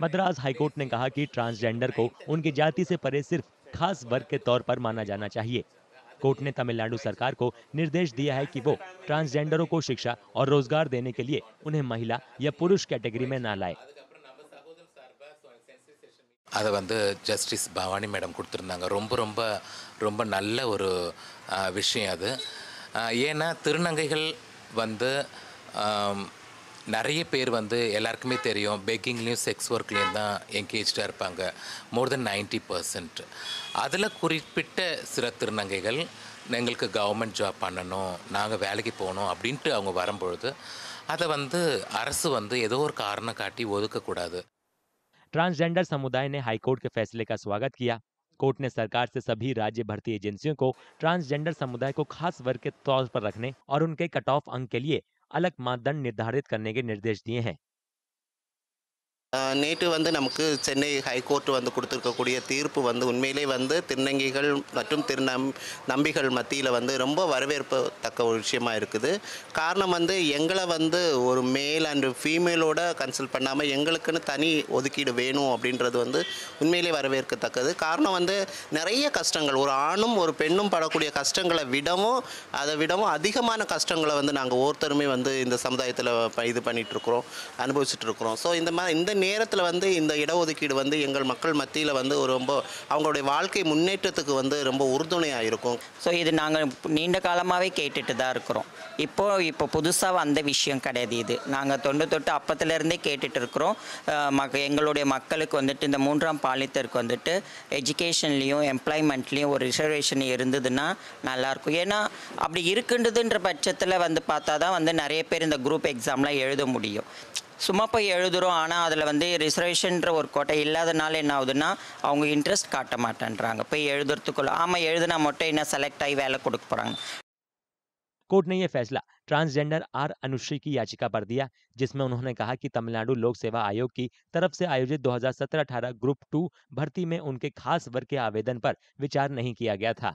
Madras high court ने कहा कि ट्रांसजेंडर को उनकी जाति से परे सिर्फ खास वर्ग के तौर पर माना जाना चाहिए। कोर्ट ने तमिलनाडु सरकार को निर्देश दिया है कि वो ट्रांसजेंडरों को शिक्षा और रोजगार देने के लिए उन्हें महिला या पुरुष कैटेगरी में ना लाए। அதை வந்து ஜஸ்டிஸ் பவானி மேடம் கொடுத்துருந்தாங்க. ரொம்ப ரொம்ப ரொம்ப நல்ல ஒரு விஷயம் அது. ஏன்னா திருநங்கைகள் வந்து நிறைய பேர் வந்து எல்லாருக்குமே தெரியும் பெக்கிங்லேயும் செக்ஸ் ஒர்க்லேயும் தான் என்கேஜாக இருப்பாங்க. மோர் தென் 90%. அதில் குறிப்பிட்ட சில திருநங்கைகள் எங்களுக்கு கவர்மெண்ட் ஜாப் பண்ணணும், நாங்கள் வேலைக்கு போகணும் அப்படின்ட்டு அவங்க வரும்பொழுது அதை வந்து அரசு வந்து ஏதோ ஒரு காரணம் காட்டி ஒதுக்கக்கூடாது. ट्रांसजेंडर समुदाय ने हाईकोर्ट के फैसले का स्वागत किया। कोर्ट ने सरकार से सभी राज्य भर्ती एजेंसियों को ट्रांसजेंडर समुदाय को खास वर्ग के तौर पर रखने और उनके कट ऑफ अंक के लिए अलग मानदंड निर्धारित करने के निर्देश दिए हैं। நேற்று வந்து நமக்கு சென்னை ஹைகோர்ட் வந்து கொடுத்துருக்கக்கூடிய தீர்ப்பு வந்து உண்மையிலே வந்து திருநங்கைகள் மற்றும் நம்பிகள் மத்தியில் வந்து ரொம்ப வரவேற்பத்தக்க ஒரு விஷயமா இருக்குது. காரணம் வந்து எங்களை வந்து ஒரு மேல் அண்ட் ஃபீமேலோட கன்சல்ட் பண்ணாமல் எங்களுக்குன்னு தனி ஒதுக்கீடு வேணும் அப்படின்றது வந்து உண்மையிலே வரவேற்கத்தக்கது. காரணம் வந்து நிறைய கஷ்டங்கள் ஒரு ஆணும் ஒரு பெண்ணும் படக்கூடிய கஷ்டங்களை விடவும் அதிகமான கஷ்டங்களை வந்து நாங்கள் ஒவ்வொருத்தருமே வந்து இந்த சமுதாயத்தில் இது பண்ணிகிட்ருக்குறோம், அனுபவிச்சுட்ருக்குறோம். ஸோ இந்த நேரத்தில் வந்து இந்த இடஒதுக்கீடு வந்து எங்கள் மக்கள் மத்தியில் வந்து ரொம்ப அவங்களுடைய வாழ்க்கை முன்னேற்றத்துக்கு வந்து ரொம்ப உறுதுணையாக இருக்கும். ஸோ இது நாங்கள் நீண்ட காலமாகவே கேட்டுட்டு தான் இருக்கிறோம். இப்போ புதுசாக வந்த விஷயம் கிடையாது. இது நாங்கள் தொட்டு அப்பத்துலேருந்தே கேட்டுட்டு இருக்கிறோம். எங்களுடைய மக்களுக்கு வந்துட்டு இந்த மூன்றாம் பாலினத்திற்கு வந்துட்டு எஜுகேஷன்லேயும் எம்ப்ளாய்மெண்ட்லேயும் ஒரு ரிசர்வேஷன் இருந்ததுன்னா நல்லாயிருக்கும். ஏன்னா அப்படி இருக்குன்றதுன்ற பட்சத்தில் வந்து பார்த்தா தான் வந்து நிறைய பேர் இந்த குரூப் எக்ஸாம்லாம் எழுத முடியும். சும்மா போய் எழுதுகிறோம், ஆனால் அதில் வந்து ரிசர்வேஷன்ற ஒரு கோட்டை இல்லாதனால என்ன ஆகுதுன்னா அவங்க இன்ட்ரெஸ்ட் காட்ட மாட்டேன்றாங்க. போய் எழுதுறதுக்குள்ள ஆமாம் எழுதுனா மட்டும் என்ன செலக்ட் ஆகி வேலை கொடுக்க போகிறாங்க. कोर्ट ने यह फैसला ट्रांसजेंडर आर अनुश्री की याचिका पर दिया, जिसमें उन्होंने कहा कि तमिलनाडु लोक सेवा आयोग की तरफ से आयोजित 2017-18 ग्रुप 2 भर्ती में उनके खास वर्ग के आवेदन पर विचार नहीं किया गया था।